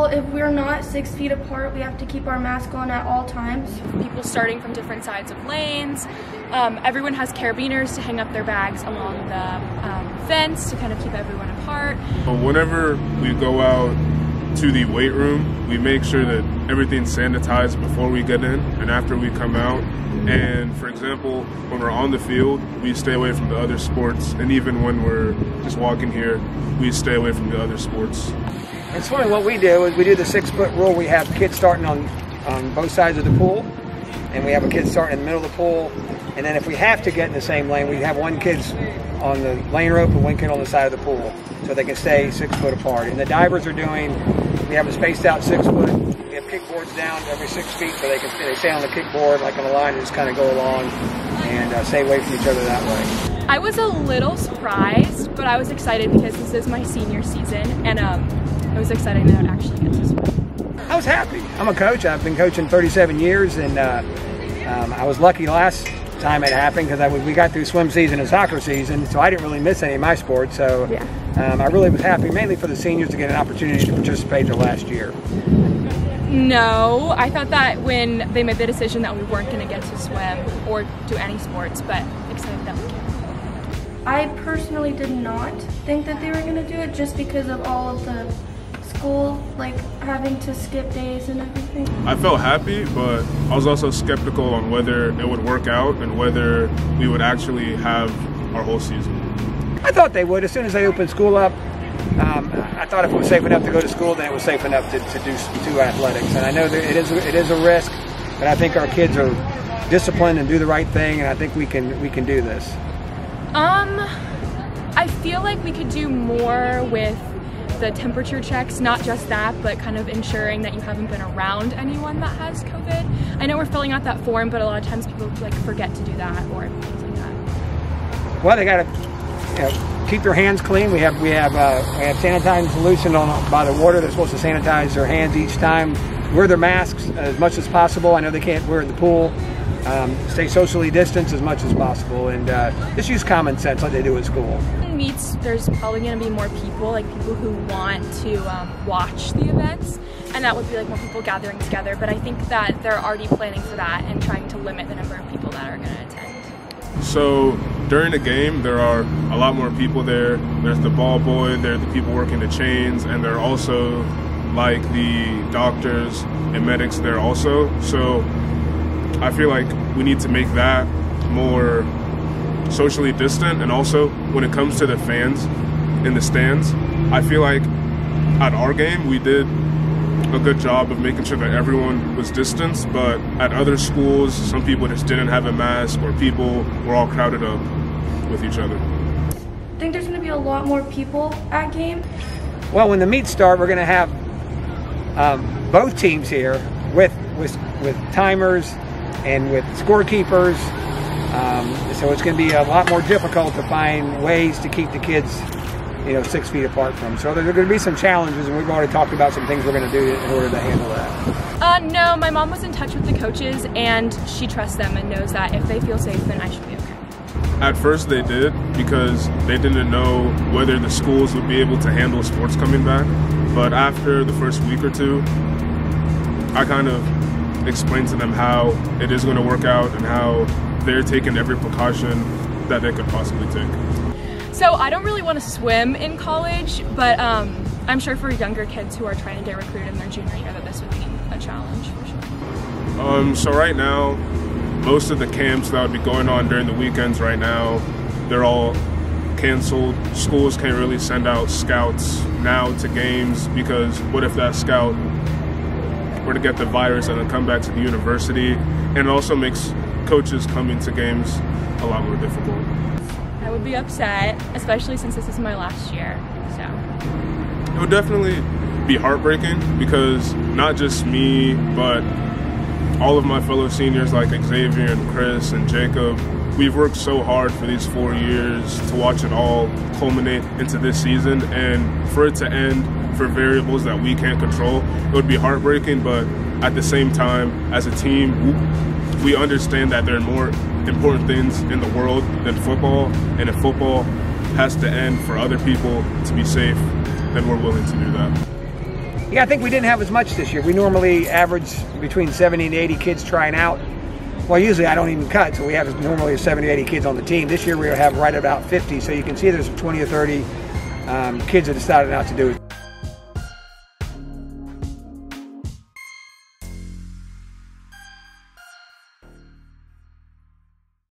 Well, if we're not 6 feet apart, we have to keep our mask on at all times. People starting from different sides of lanes. Everyone has carabiners to hang up their bags along the fence to kind of keep everyone apart. But whenever we go out to the weight room, we make sure that everything's sanitized before we get in and after we come out. And for example, when we're on the field, we stay away from the other sports. And even when we're just walking here, we stay away from the other sports. In swimming, what we do is we do the 6-foot rule. We have kids starting on both sides of the pool, and we have a kid starting in the middle of the pool. And then if we have to get in the same lane, we have one kid on the lane rope and one kid on the side of the pool, so they can stay 6 foot apart. And the divers are doing, we have them spaced out 6 foot. We have kickboards down every 6 feet, so they stay on the kickboard like on the line and just kind of go along and stay away from each other that way. I was a little surprised, but I was excited because this is my senior season, and it was exciting that I would actually get to swim. I was happy. I'm a coach. I've been coaching 37 years, and I was lucky last time it happened because we got through swim season and soccer season, so I didn't really miss any of my sports. So yeah. I really was happy, mainly for the seniors to get an opportunity to participate their last year. No, I thought that when they made the decision that we weren't going to get to swim or do any sports, but excited that we can. I personally did not think that they were going to do it just because of all of the school, like having to skip days and everything. I felt happy, but I was also skeptical on whether it would work out and whether we would actually have our whole season. I thought they would. As soon as they opened school up, I thought if it was safe enough to go to school, then it was safe enough to do athletics. And I know that it is a risk, but I think our kids are disciplined and do the right thing, and I think we can do this. I feel like we could do more with the temperature checks, not just that, but kind of ensuring that you haven't been around anyone that has COVID. I know we're filling out that form, but a lot of times people like forget to do that or things like that. Well, they got to keep their hands clean. We have sanitizing solution by the water. They're supposed to sanitize their hands each time. Wear their masks as much as possible. I know they can't wear it in the pool. Stay socially distanced as much as possible, and just use common sense like they do at school. In meets, there's probably going to be more people, like people who want to watch the events, and that would be like more people gathering together. But I think that they're already planning for that and trying to limit the number of people that are going to attend. So during the game, there are a lot more people there. There's the ball boy, there are the people working the chains, and there are also like the doctors and medics there also. So I feel like we need to make that more socially distant, and also when it comes to the fans in the stands, I feel like at our game we did a good job of making sure that everyone was distanced, but at other schools some people just didn't have a mask, or people were all crowded up with each other. I think there's going to be a lot more people at game. Well, when the meets start, we're going to have both teams here with timers and with scorekeepers, so it's going to be a lot more difficult to find ways to keep the kids, 6 feet apart from. So there are going to be some challenges, and we've already talked about some things we're going to do in order to handle that. No, my mom was in touch with the coaches, and she trusts them and knows that if they feel safe, then I should be okay. At first they did, because they didn't know whether the schools would be able to handle sports coming back. But after the first week or two, I kind of explain to them how it is going to work out and how they're taking every precaution that they could possibly take. So I don't really want to swim in college, but I'm sure for younger kids who are trying to get recruited in their junior year that this would be a challenge for sure. So right now, most of the camps that would be going on during the weekends right now, they're all canceled. Schools can't really send out scouts now to games, because what if that scout were to get the virus and then come back to the university? And it also makes coaches coming to games a lot more difficult. I would be upset, especially since this is my last year, so. It would definitely be heartbreaking, because not just me, but all of my fellow seniors like Xavier and Chris and Jacob, we've worked so hard for these 4 years to watch it all culminate into this season, and for it to end for variables that we can't control, it would be heartbreaking. But at the same time, as a team, we understand that there are more important things in the world than football, and if football has to end for other people to be safe, then we're willing to do that. Yeah, I think we didn't have as much this year. We normally average between 70 and 80 kids trying out. Well, usually I don't even cut, so we have normally 70 or 80 kids on the team. This year we have right about 50, so you can see there's 20 or 30 kids that decided not to do it.